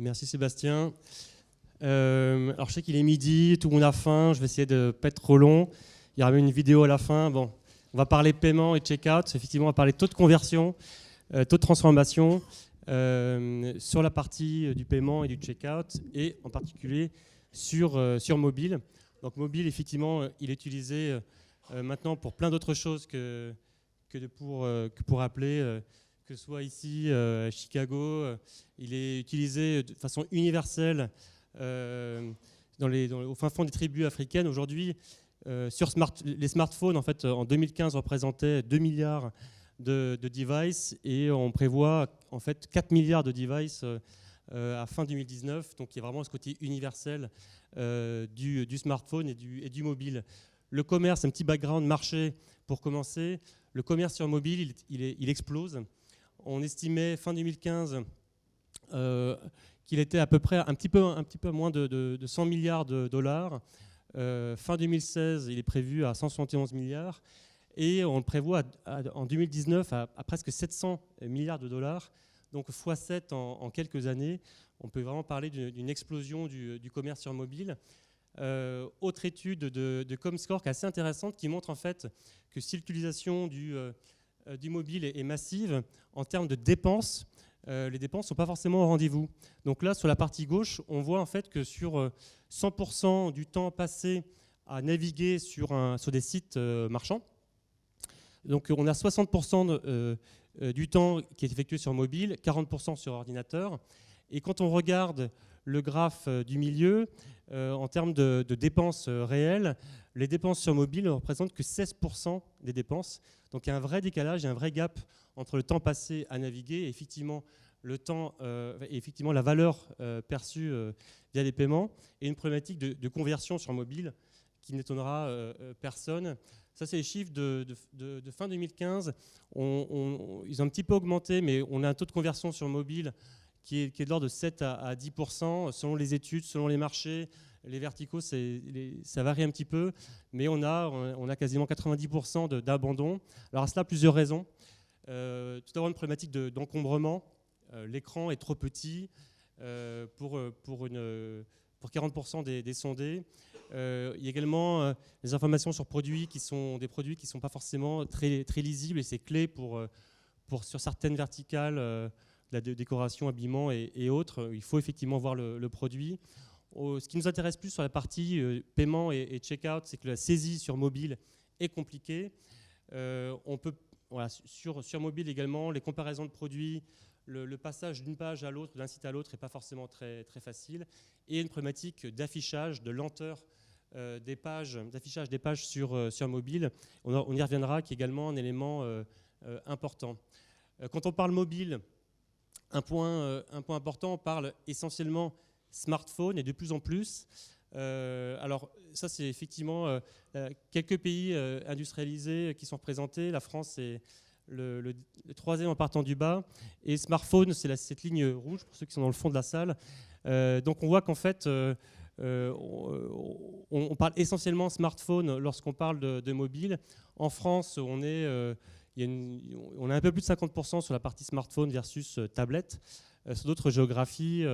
Merci Sébastien. Alors je sais qu'il est midi, tout le monde a faim, je vais essayer de ne pas être trop long. Il y aura même une vidéo à la fin. Bon, on va parler paiement et check-out. Effectivement, on va parler taux de conversion, taux de transformation sur la partie du paiement et du check-out et en particulier sur mobile. Donc mobile, effectivement, il est utilisé maintenant pour plein d'autres choses que pour appeler, que ce soit ici à Chicago. Il est utilisé de façon universelle au fin fond des tribus africaines. Aujourd'hui, les smartphones, en fait, en 2015, représentaient 2 milliards de devices et on prévoit en fait 4 milliards de devices à fin 2019. Donc il y a vraiment ce côté universel du smartphone et du mobile. Le commerce, un petit background marché pour commencer. Le commerce sur mobile, il explose. On estimait fin 2015 qu'il était à peu près un petit peu moins de 100 milliards de dollars. Fin 2016, il est prévu à 171 milliards. Et on le prévoit en 2019 à presque 700 milliards de dollars. Donc x7 en quelques années. On peut vraiment parler d'une explosion du commerce sur mobile. Autre étude de Comscore qui est assez intéressante, qui montre en fait que si l'utilisation du mobile est massive, en termes de dépenses, les dépenses ne sont pas forcément au rendez-vous. Donc là, sur la partie gauche, on voit en fait que sur 100% du temps passé à naviguer sur des sites marchands, donc on a 60% du temps qui est effectué sur mobile, 40% sur ordinateur. Et quand on regarde le graphe du milieu, en termes de dépenses réelles, les dépenses sur mobile ne représentent que 16% des dépenses. Donc il y a un vrai décalage, il y a un vrai gap entre le temps passé à naviguer et effectivement, la valeur perçue via les paiements et une problématique de conversion sur mobile qui n'étonnera personne. Ça, c'est les chiffres de fin 2015. Ils ont un petit peu augmenté, mais on a un taux de conversion sur mobile qui est de l'ordre de 7 à 10%, selon les études, selon les marchés. Les verticaux, ça varie un petit peu, mais on a quasiment 90% d'abandon. Alors à cela, plusieurs raisons. Tout d'abord, une problématique d'encombrement. L'écran est trop petit pour 40% des sondés. Il y a également des informations sur produits qui sont des produits qui ne sont pas forcément très, très lisibles et c'est clé sur certaines verticales, la décoration, habillement et autres. Il faut effectivement voir le produit. Ce qui nous intéresse plus sur la partie paiement et check-out, c'est que la saisie sur mobile est compliquée. Sur mobile également, les comparaisons de produits, le passage d'une page à l'autre, d'un site à l'autre n'est pas forcément très, très facile. Et une problématique d'affichage, de lenteur d'affichage des pages sur mobile. On y reviendra, qui est également un élément important. Quand on parle mobile, un point important, on parle essentiellement smartphone et de plus en plus. Alors ça, c'est effectivement quelques pays industrialisés qui sont représentés. La France est le troisième en partant du bas. Et smartphone, c'est cette ligne rouge pour ceux qui sont dans le fond de la salle. Donc on voit qu'en fait, on parle essentiellement smartphone lorsqu'on parle de mobile. En France, on a un peu plus de 50% sur la partie smartphone versus tablette. Sur d'autres géographies,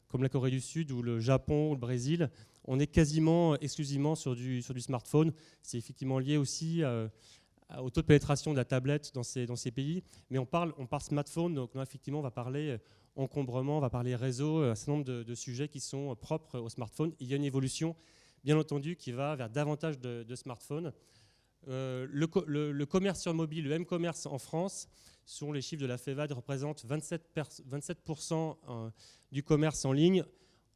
comme la Corée du Sud ou le Japon ou le Brésil, on est quasiment exclusivement sur du smartphone. C'est effectivement lié aussi au taux de pénétration de la tablette dans ces pays. Mais on parle smartphone, donc effectivement, on va parler encombrement, on va parler réseau, un certain nombre de sujets qui sont propres au smartphone. Il y a une évolution, bien entendu, qui va vers davantage de smartphones. Le commerce sur mobile, le m-commerce en France, selon les chiffres de la FEVAD, représente 27% du commerce en ligne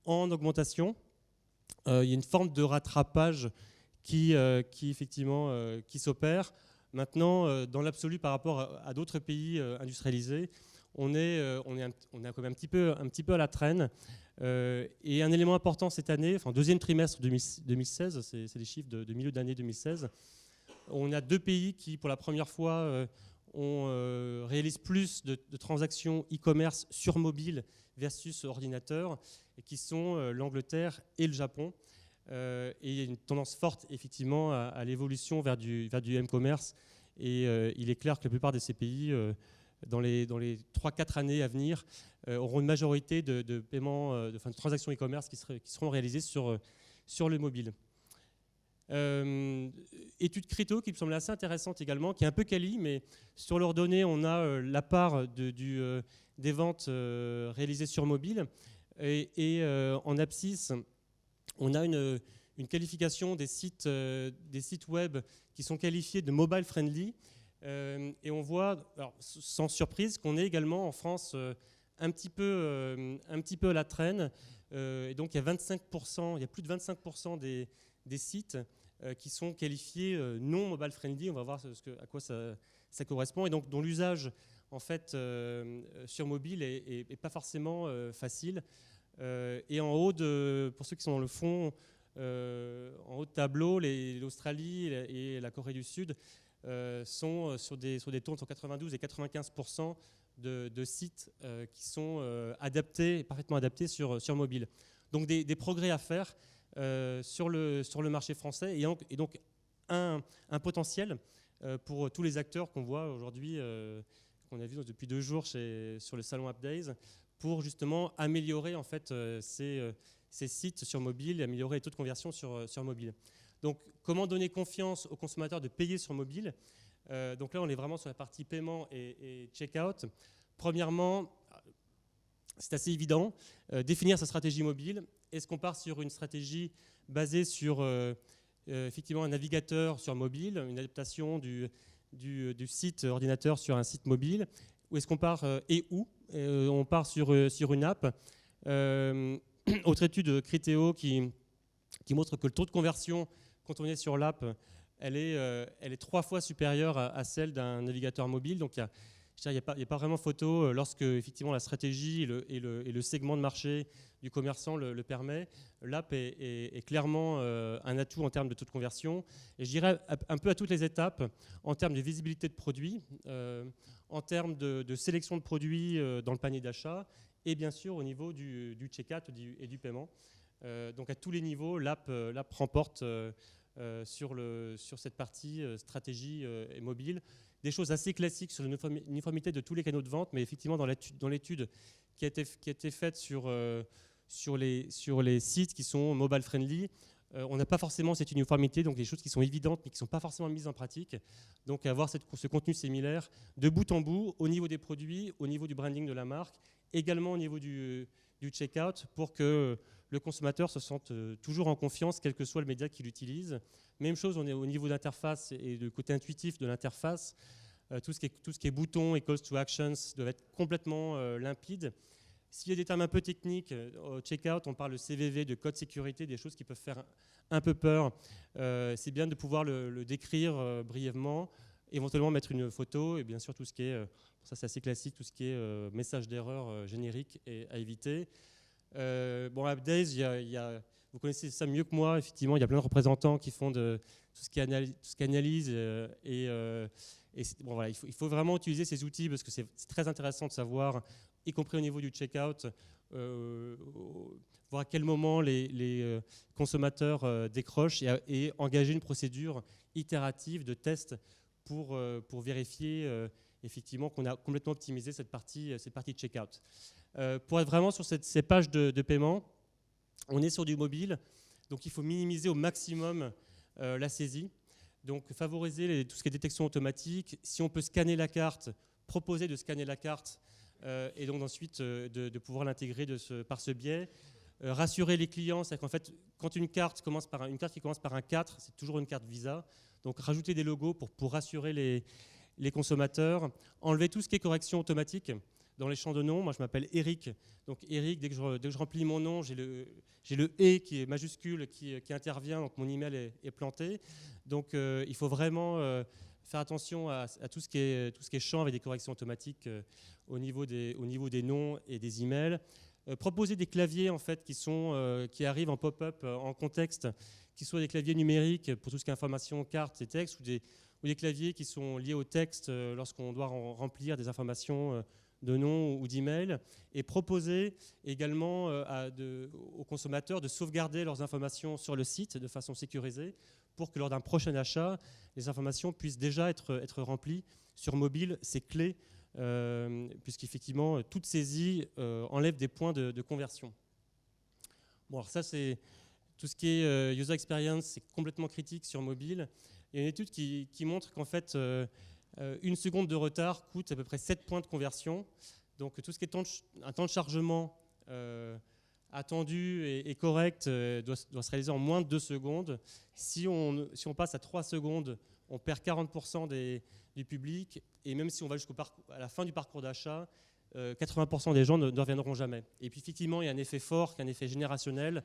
en augmentation. Il y a une forme de rattrapage qui s'opère. Maintenant, dans l'absolu, par rapport à d'autres pays industrialisés, on est quand même un petit peu à la traîne. Et un élément important cette année, deuxième trimestre 2016, c'est les chiffres de milieu d'année 2016, on a deux pays qui, pour la première fois, réalisent plus de transactions e-commerce sur mobile versus ordinateur, et qui sont l'Angleterre et le Japon. Et il y a une tendance forte, effectivement, à l'évolution vers du m-commerce. Et il est clair que la plupart de ces pays dans les 3-4 années à venir, auront une majorité de paiements, de transactions e-commerce qui seront réalisées sur le mobile. Étude Crypto qui me semble assez intéressante également, qui est un peu quali, mais sur leurs données, on a la part des ventes réalisées sur mobile. Et en abscisse, on a une qualification des sites web qui sont qualifiés de mobile friendly. Et on voit, alors, sans surprise, qu'on est également en France un petit peu à la traîne. Et donc il y a plus de 25% des sites qui sont qualifiés non mobile friendly. On va voir à quoi ça correspond. Et donc dont l'usage en fait sur mobile est pas forcément facile. Et en haut pour ceux qui sont dans le fond, en haut de tableau, l'Australie et la Corée du Sud sont sur des taux entre 92 et 95% de sites qui sont parfaitement adaptés sur mobile. Donc des progrès à faire sur le marché français et donc un potentiel pour tous les acteurs qu'on voit aujourd'hui, qu'on a vu depuis 2 jours sur le salon App Days, pour justement améliorer en fait ces sites sur mobile et améliorer les taux de conversion sur mobile. Donc, comment donner confiance aux consommateurs de payer sur mobile ? Donc là, on est vraiment sur la partie paiement et checkout. Premièrement, c'est assez évident, définir sa stratégie mobile. Est-ce qu'on part sur une stratégie basée sur effectivement un navigateur sur mobile, une adaptation du site ordinateur sur un site mobile, ou est-ce qu'on part on part sur une app. Autre étude Criteo qui montre que le taux de conversion quand on est sur l'app, elle est 3 fois supérieure à celle d'un navigateur mobile. Donc il n'y a pas vraiment photo lorsque effectivement la stratégie et le segment de marché du commerçant le permet. L'app est clairement un atout en termes de taux de conversion. Et je dirais un peu à toutes les étapes, en termes de visibilité de produits, en termes de sélection de produits dans le panier d'achat, et bien sûr au niveau du check-out et du paiement. Donc à tous les niveaux, l'app remporte sur cette partie stratégie et mobile. Des choses assez classiques sur l'uniformité de tous les canaux de vente, mais effectivement dans l'étude qui a été faite sur les sites qui sont mobile friendly, on n'a pas forcément cette uniformité, donc des choses qui sont évidentes mais qui ne sont pas forcément mises en pratique. Donc avoir ce contenu similaire de bout en bout au niveau des produits, au niveau du branding de la marque, également au niveau du checkout, pour que le consommateur se sente toujours en confiance, quel que soit le média qu'il utilise. Même chose, on est au niveau d'interface et du côté intuitif de l'interface. Tout ce qui est boutons et calls to actions doivent être complètement limpides. S'il y a des termes un peu techniques, au checkout, on parle de CVV, de code sécurité, des choses qui peuvent faire un peu peur. C'est bien de pouvoir le décrire brièvement, éventuellement mettre une photo, et bien sûr tout ce qui est, ça c'est assez classique, tout ce qui est message d'erreur générique à éviter. App Days, vous connaissez ça mieux que moi, effectivement, il y a plein de représentants qui font de tout ce qui est analyse voilà, il faut vraiment utiliser ces outils parce que c'est très intéressant de savoir, y compris au niveau du checkout, voir à quel moment les consommateurs décrochent et engager une procédure itérative de test pour vérifier effectivement qu'on a complètement optimisé cette partie de checkout. Pour être vraiment sur ces pages de paiement, on est sur du mobile, donc il faut minimiser au maximum la saisie. Donc favoriser tout ce qui est détection automatique. Si on peut scanner la carte, proposer de scanner la carte et donc ensuite de pouvoir l'intégrer par ce biais. Rassurer les clients, c'est-à-dire qu'en fait, quand une carte qui commence par un 4, c'est toujours une carte Visa. Donc rajouter des logos pour rassurer les consommateurs. Enlever tout ce qui est correction automatique dans les champs de nom. Moi, je m'appelle Eric. Donc Eric, dès que je remplis mon nom, j'ai le E qui est majuscule qui intervient, donc mon email est planté. Donc il faut vraiment faire attention à tout ce qui est champ avec des corrections automatiques au niveau des noms et des emails. Proposer des claviers en fait qui arrivent en pop-up en contexte, qui soient des claviers numériques pour tout ce qui est information, cartes et textes, ou des claviers qui sont liés au texte lorsqu'on doit remplir des informations de nom ou d'email, et proposer également aux consommateurs de sauvegarder leurs informations sur le site de façon sécurisée pour que lors d'un prochain achat, les informations puissent déjà être remplies sur mobile. C'est clé puisqu'effectivement, toute saisie enlève des points de conversion. Bon, alors ça, c'est tout ce qui est user experience, c'est complètement critique sur mobile. Il y a une étude qui montre qu'en fait, une seconde de retard coûte à peu près 7 points de conversion. Donc tout ce qui est un temps de chargement attendu et correct doit se réaliser en moins de 2 secondes. Si on passe à 3 secondes, on perd 40% du public. Et même si on va à la fin du parcours d'achat, 80% des gens ne reviendront jamais. Et puis effectivement, il y a un effet fort, un effet générationnel.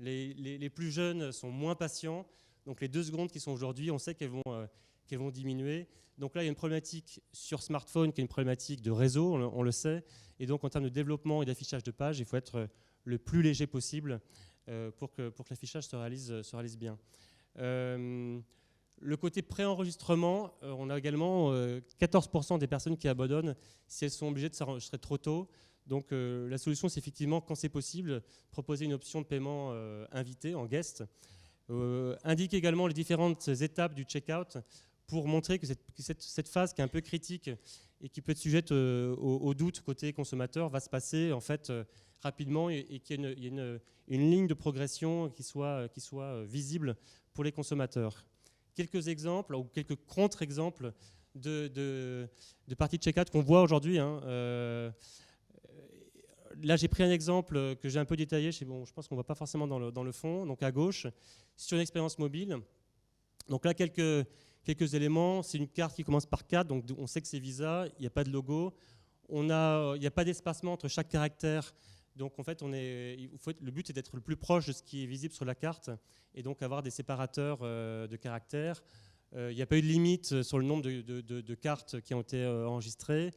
Les plus jeunes sont moins patients. Donc les 2 secondes qui sont aujourd'hui, on sait qu'elles vont diminuer. Donc là, il y a une problématique sur smartphone qui est une problématique de réseau, on le sait. Et donc en termes de développement et d'affichage de page, il faut être le plus léger possible pour que l'affichage se réalise bien. Le côté préenregistrement, on a également 14% des personnes qui abandonnent si elles sont obligées de s'enregistrer trop tôt. Donc la solution, c'est effectivement, quand c'est possible, proposer une option de paiement invité, en guest. Indique également les différentes étapes du checkout pour montrer que cette phase qui est un peu critique et qui peut être sujette au doute côté consommateur va se passer en fait rapidement et qu'il y ait une ligne de progression qui soit visible pour les consommateurs. Quelques exemples ou quelques contre-exemples de parties de checkout qu'on voit aujourd'hui. Là, j'ai pris un exemple que j'ai un peu détaillé. Je pense qu'on ne voit pas forcément dans le fond. Donc à gauche, sur une expérience mobile. Donc là, quelques éléments. C'est une carte qui commence par 4, donc on sait que c'est Visa. Il n'y a pas de logo. Il n'y a pas d'espacement entre chaque caractère. Donc en fait, le but est d'être le plus proche de ce qui est visible sur la carte et donc avoir des séparateurs de caractères. Il n'y a pas eu de limite sur le nombre de cartes qui ont été enregistrées.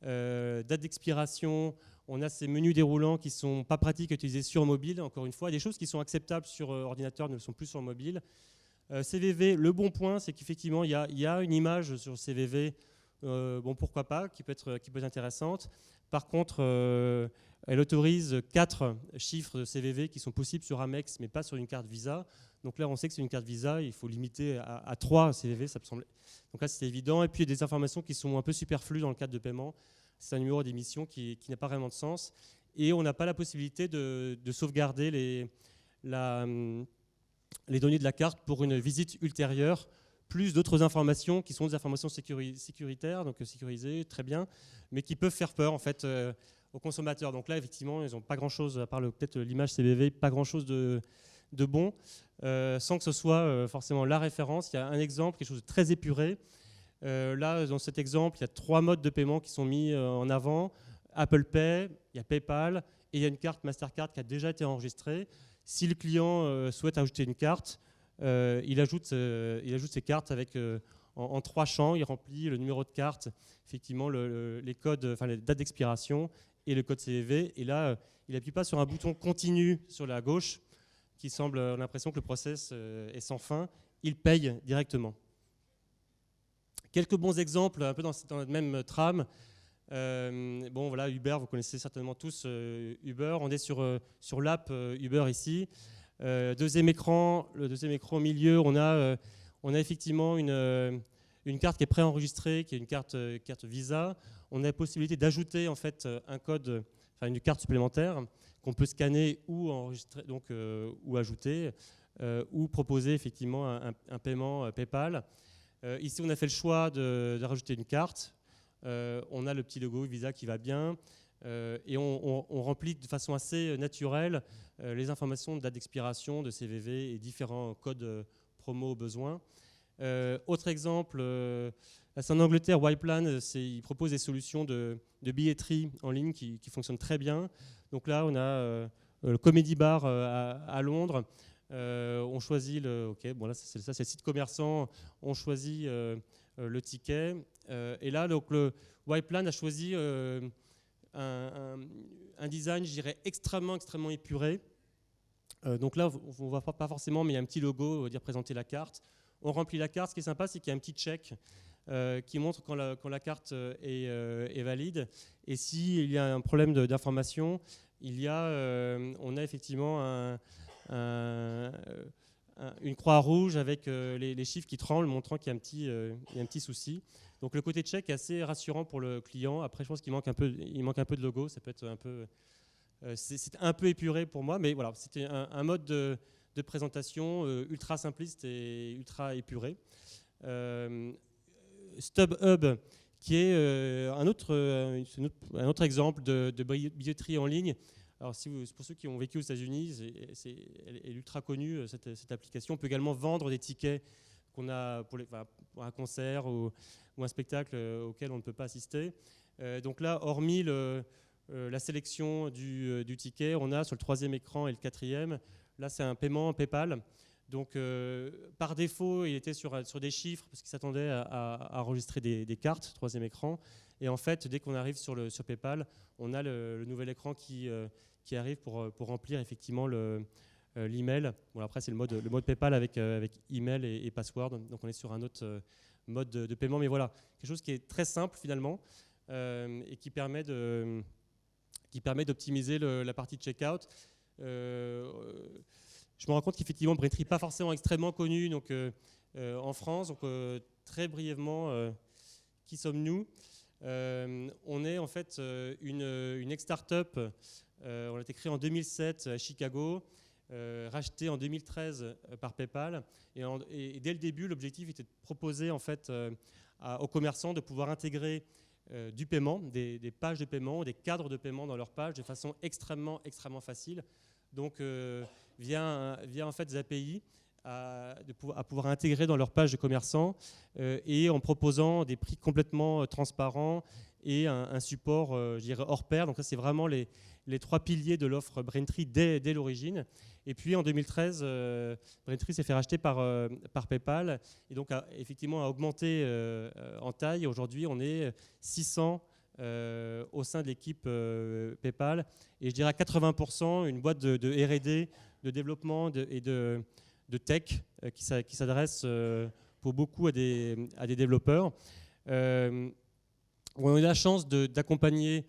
Date d'expiration, on a ces menus déroulants qui ne sont pas pratiques à utiliser sur mobile, encore une fois. Des choses qui sont acceptables sur ordinateur ne le sont plus sur mobile. CVV, le bon point, c'est qu'effectivement, il y a une image sur CVV, pourquoi pas, qui peut être intéressante. Par contre, elle autorise 4 chiffres de CVV qui sont possibles sur Amex, mais pas sur une carte Visa. Donc là, on sait que c'est une carte Visa, il faut limiter à 3 CVV, ça me semble. Donc là, c'est évident. Et puis, il y a des informations qui sont un peu superflues dans le cadre de paiement. C'est un numéro d'émission qui n'a pas vraiment de sens. Et on n'a pas la possibilité de sauvegarder les données de la carte pour une visite ultérieure, plus d'autres informations qui sont des informations sécuritaires, donc sécurisées, très bien, mais qui peuvent faire peur en fait aux consommateurs. Donc là, effectivement, ils n'ont pas grand-chose, à part peut-être l'image CVV, pas grand-chose de bon, sans que ce soit forcément la référence. Il y a un exemple, quelque chose de très épuré. Là, dans cet exemple, il y a 3 modes de paiement qui sont mis en avant. Apple Pay, il y a PayPal, et il y a une carte Mastercard qui a déjà été enregistrée. Si le client souhaite ajouter une carte, il ajoute ses cartes avec, en 3 champs. Il remplit le numéro de carte, effectivement les codes, les dates d'expiration et le code CVV. Et là, il n'appuie pas sur un bouton continu sur la gauche qui semble l'impression que le process est sans fin. Il paye directement. Quelques bons exemples, un peu dans la même trame. Voilà, Uber, vous connaissez certainement tous Uber. On est sur l'app Uber ici. Le deuxième écran au milieu, on a effectivement une carte qui est préenregistrée, qui est une carte Visa. On a la possibilité d'ajouter en fait un code, une carte supplémentaire qu'on peut scanner ou enregistrer, ou ajouter, ou proposer effectivement un paiement PayPal. Ici, on a fait le choix de rajouter une carte. On a le petit logo Visa qui va bien et on remplit de façon assez naturelle les informations de date d'expiration, de CVV et différents codes promo au besoin. Autre exemple, c'est en Angleterre, Yplan, il propose des solutions de billetterie en ligne qui fonctionnent très bien. Donc là, on a le Comedy Bar à Londres. On choisit là, c'est le site commerçant. On choisit le ticket. Et là, donc, le Yplan a choisi un design, je dirais, extrêmement épuré. Donc là, on ne voit pas forcément, mais il y a un petit logo, dire présenter la carte. On remplit la carte. Ce qui est sympa, c'est qu'il y a un petit check qui montre quand la carte est valide. Et s'il y a un problème d'information, on a effectivement un une croix rouge avec les chiffres qui tremblent, montrant qu'il y a un petit souci. Donc le côté check est assez rassurant pour le client. Après, je pense qu'il manque un peu de logo. Ça peut être un peu, c'est un peu épuré pour moi, mais voilà, c'était un mode de présentation ultra simpliste et ultra épuré. StubHub, qui est un autre exemple de billetterie en ligne. Alors, pour ceux qui ont vécu aux États-Unis, elle est ultra connue, cette application. On peut également vendre des tickets qu'on a pour un concert ou un spectacle auquel on ne peut pas assister. Donc là, hormis la sélection du ticket, on a sur le 3e écran et le 4e, là c'est un paiement PayPal. Donc par défaut, il était sur des chiffres parce qu'il s'attendait à enregistrer des cartes, 3e écran. Et en fait, dès qu'on arrive sur PayPal, on a le nouvel écran qui arrive pour remplir effectivement l'email. Bon, après, c'est le mode PayPal avec email et password. Donc on est sur un autre mode de paiement. Mais voilà, quelque chose qui est très simple finalement et qui permet d'optimiser la partie de checkout. Je me rends compte qu'effectivement, Braintree n'est pas forcément extrêmement connu en France. Donc, très brièvement, qui sommes-nous ? On est en fait une ex-startup. On a été créé en 2007 à Chicago, racheté en 2013 par PayPal. Et dès le début, l'objectif était de proposer en fait, aux commerçants de pouvoir intégrer du paiement, des pages de paiement, des cadres de paiement dans leurs pages de façon extrêmement facile. Donc, via en fait des API à pouvoir intégrer dans leur page de commerçants et en proposant des prix complètement transparents et un support, je dirais, hors pair. Donc ça, c'est vraiment les 3 piliers de l'offre Braintree dès l'origine. Et puis en 2013, Braintree s'est fait racheter par PayPal et donc effectivement a augmenté en taille. Aujourd'hui, on est 600 au sein de l'équipe PayPal et je dirais à 80% une boîte de R&D, de développement et de tech qui s'adresse pour beaucoup à des développeurs. On a eu la chance d'accompagner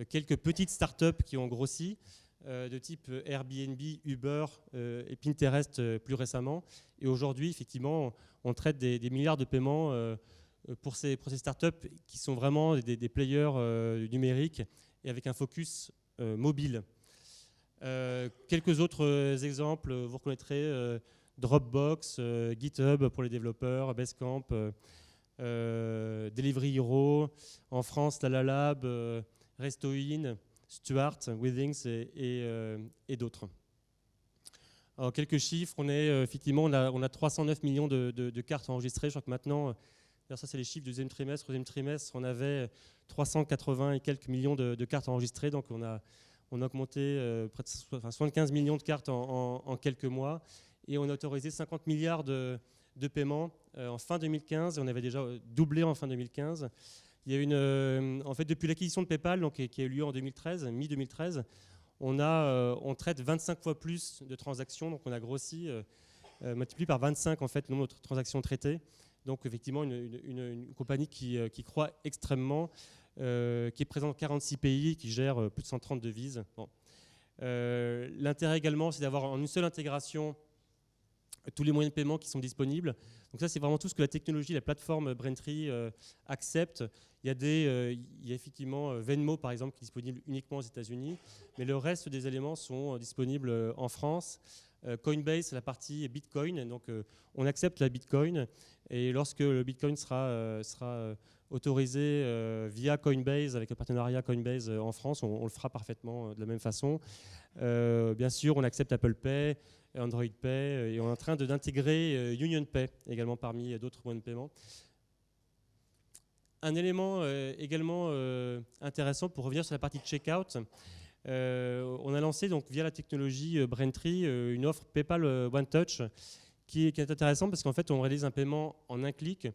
quelques petites startups qui ont grossi, de type Airbnb, Uber et Pinterest plus récemment. Et aujourd'hui, effectivement, on traite des milliards de paiements pour ces startups qui sont vraiment des players numériques et avec un focus mobile. Quelques autres exemples, vous reconnaîtrez Dropbox, GitHub pour les développeurs, Basecamp, Delivery Hero, en France, Talalab, Restoin, Stuart, Withings et d'autres. Alors, quelques chiffres, on a 309 millions de cartes enregistrées. Je crois que maintenant, ça c'est les chiffres du deuxième trimestre, on avait 380 et quelques millions de cartes enregistrées, donc on a augmenté près de 75 millions de cartes en quelques mois et on a autorisé 50 milliards de paiements en fin 2015 et on avait déjà doublé en fin 2015. Il y a en fait, depuis l'acquisition de PayPal, donc, qui a eu lieu en 2013, mi-2013, on traite 25 fois plus de transactions, donc on a grossi, multiplié par 25 en fait, le nombre de transactions traitées. Donc effectivement, une compagnie qui croît extrêmement, qui est présente dans 46 pays, qui gère plus de 130 devises. Bon. L'intérêt également, c'est d'avoir en une seule intégration tous les moyens de paiement qui sont disponibles. Donc ça, c'est vraiment tout ce que la technologie, la plateforme Braintree accepte. Il y a effectivement Venmo, par exemple, qui est disponible uniquement aux États-Unis, mais le reste des éléments sont disponibles en France. Coinbase, c'est la partie Bitcoin, donc on accepte la Bitcoin, et lorsque le Bitcoin sera autorisé via Coinbase, avec le partenariat Coinbase en France, on le fera parfaitement de la même façon. Bien sûr, on accepte Apple Pay, Android Pay, et on est en train d'intégrer Union Pay également parmi d'autres moyens de paiement. Un élément également intéressant pour revenir sur la partie checkout, on a lancé donc via la technologie Braintree une offre PayPal One Touch qui est intéressante parce qu'en fait on réalise un paiement en un clic.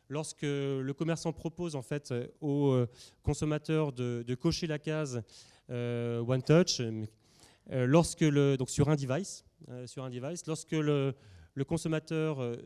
Lorsque le commerçant propose en fait au consommateur de cocher la case One Touch, donc sur un device, lorsque le consommateur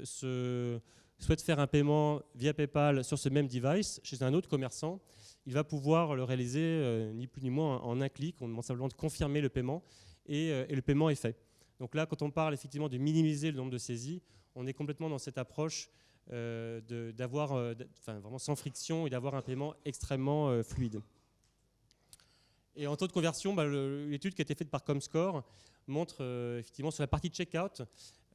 souhaite faire un paiement via PayPal sur ce même device chez un autre commerçant, il va pouvoir le réaliser ni plus ni moins en un clic. On demande simplement de confirmer le paiement et le paiement est fait. Donc là, quand on parle effectivement de minimiser le nombre de saisies, on est complètement dans cette approche d'avoir, vraiment sans friction et d'avoir un paiement extrêmement fluide. Et en taux de conversion, l'étude qui a été faite par Comscore montre effectivement sur la partie checkout,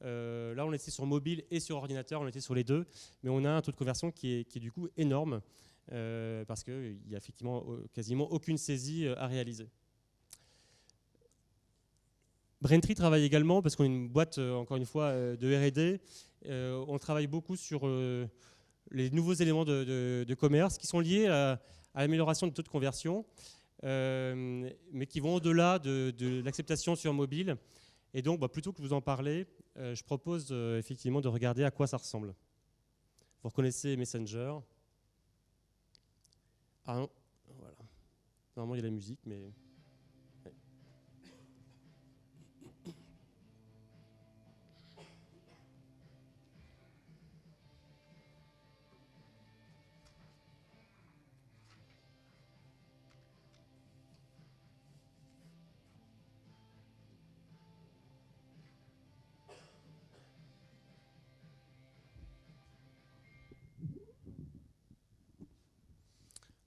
là on était sur mobile et sur ordinateur, on était sur les deux, mais on a un taux de conversion qui est du coup énorme parce qu'il n'y a effectivement quasiment aucune saisie à réaliser. Braintree travaille également, parce qu'on est une boîte, encore une fois, de R&D, on travaille beaucoup sur les nouveaux éléments de commerce qui sont liés à l'amélioration du taux de conversion, mais qui vont au-delà de l'acceptation sur mobile. Et donc, plutôt que de vous en parler, je propose effectivement de regarder à quoi ça ressemble. Vous reconnaissez Messenger. Ah non, voilà. Normalement, il y a la musique, mais...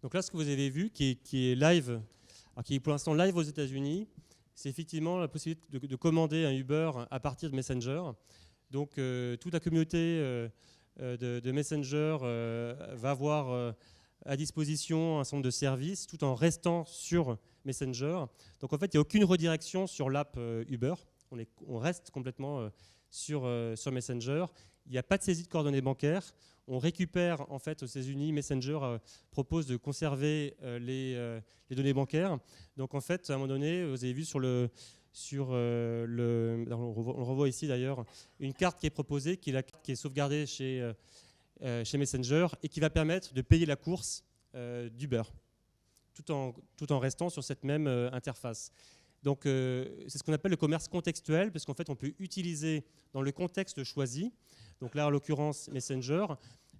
Donc là, ce que vous avez vu, qui est live, alors qui est pour l'instant live aux États-Unis, c'est effectivement la possibilité de commander un Uber à partir de Messenger. Donc toute la communauté de Messenger va avoir à disposition un certain nombre de services tout en restant sur Messenger. Donc en fait, il n'y a aucune redirection sur l'app Uber. On reste complètement sur Messenger. Il n'y a pas de saisie de coordonnées bancaires. On récupère, en fait, aux États-Unis, Messenger propose de conserver les données bancaires. Donc, en fait, à un moment donné, vous avez vu on le revoit ici d'ailleurs, une carte qui est proposée, qui est la carte qui est sauvegardée chez Messenger et qui va permettre de payer la course d'Uber, tout en restant sur cette même interface. Donc, c'est ce qu'on appelle le commerce contextuel, parce qu'en fait, on peut utiliser dans le contexte choisi. Donc là, en l'occurrence, Messenger,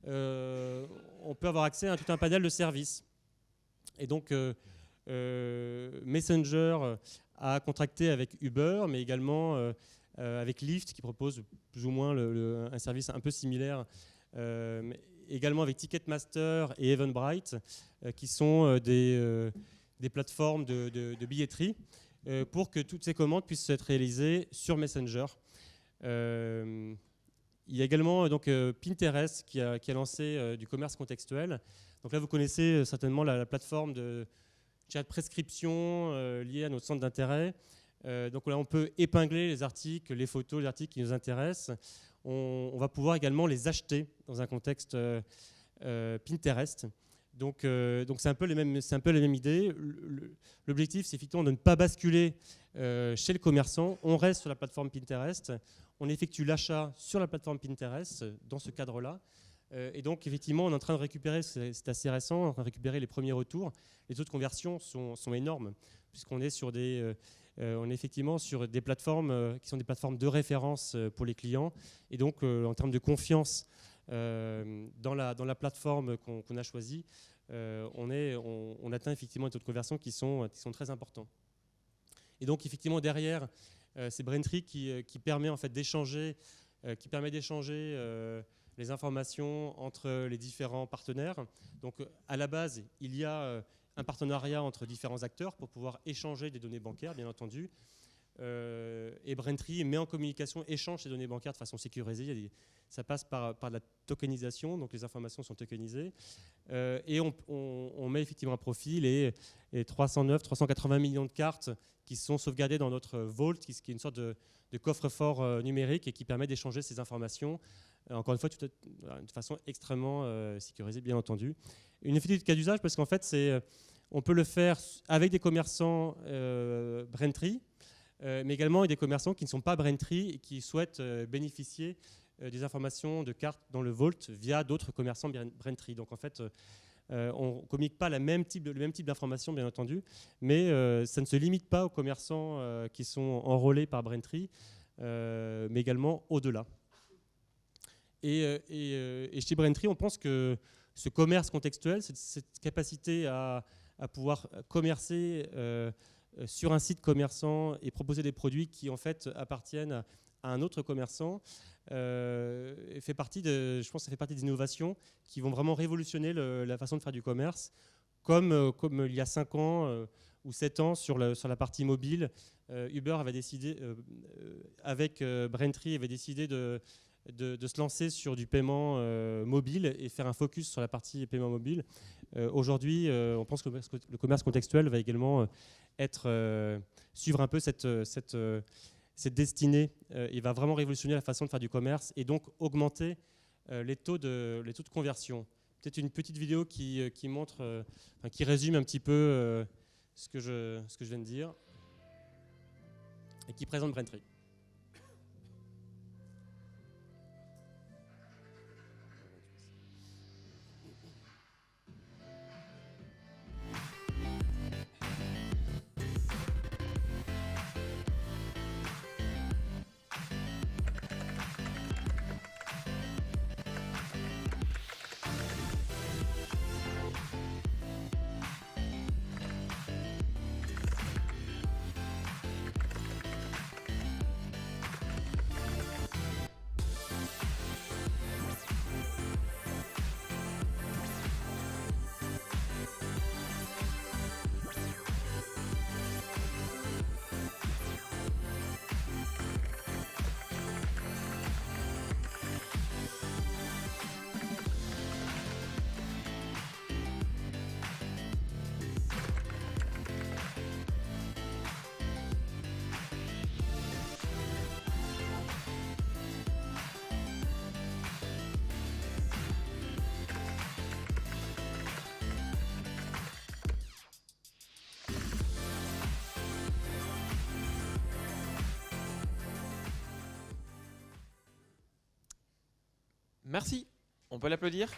on peut avoir accès à tout un panel de services. Et donc, Messenger a contracté avec Uber, mais également avec Lyft, qui propose plus ou moins un service un peu similaire, également avec Ticketmaster et Eventbrite, qui sont des plateformes de billetterie, pour que toutes ces commandes puissent être réalisées sur Messenger. Il y a également Pinterest qui a lancé du commerce contextuel. Donc là, vous connaissez certainement la plateforme de chat prescription liée à notre centre d'intérêt. Donc là, on peut épingler les articles, les photos, les articles qui nous intéressent. On va pouvoir également les acheter dans un contexte Pinterest. Donc c'est un peu les mêmes idées. L'objectif, c'est effectivement de ne pas basculer chez le commerçant. On reste sur la plateforme Pinterest. On effectue l'achat sur la plateforme Pinterest dans ce cadre-là. Et donc, effectivement, on est en train de récupérer, c'est assez récent, on est en train de récupérer les premiers retours. Les taux de conversion sont énormes, puisqu'on est on est effectivement sur des plateformes qui sont des plateformes de référence pour les clients. Et donc, en termes de confiance dans la plateforme qu'on a choisie, on atteint effectivement des taux de conversion qui sont très importants. Et donc, effectivement, derrière, c'est Braintree qui permet en fait d'échanger les informations entre les différents partenaires. Donc, à la base, il y a un partenariat entre différents acteurs pour pouvoir échanger des données bancaires, bien entendu. Et Braintree met en communication, échange ces données bancaires de façon sécurisée. Ça passe par de la tokenisation, donc les informations sont tokenisées. Et on met effectivement à profit les 380 millions de cartes qui sont sauvegardées dans notre Vault, qui est une sorte de coffre-fort numérique et qui permet d'échanger ces informations, encore une fois, de façon extrêmement sécurisée, bien entendu. Une utilité de cas d'usage, parce qu'en fait, on peut le faire avec des commerçants Braintree, mais également avec des commerçants qui ne sont pas Braintree et qui souhaitent bénéficier des informations de cartes dans le Vault via d'autres commerçants Braintree. Donc en fait, on ne communique pas le même type d'informations, bien entendu, mais ça ne se limite pas aux commerçants qui sont enrôlés par Braintree, mais également au-delà. Et chez Braintree, on pense que ce commerce contextuel, cette capacité à pouvoir commercer sur un site commerçant et proposer des produits qui en fait appartiennent à un autre commerçant. Je pense que ça fait partie des innovations qui vont vraiment révolutionner la façon de faire du commerce, comme il y a 5 ans ou 7 ans sur la partie mobile. Uber avait décidé, avec Braintree, avait décidé de se lancer sur du paiement mobile et faire un focus sur la partie paiement mobile. Aujourd'hui, on pense que le commerce contextuel va également suivre un peu cette destinée et va vraiment révolutionner la façon de faire du commerce et donc augmenter les taux de conversion. Peut-être une petite vidéo qui montre, qui résume un petit peu ce que je viens de dire et qui présente Braintree. Merci. On peut l'applaudir ?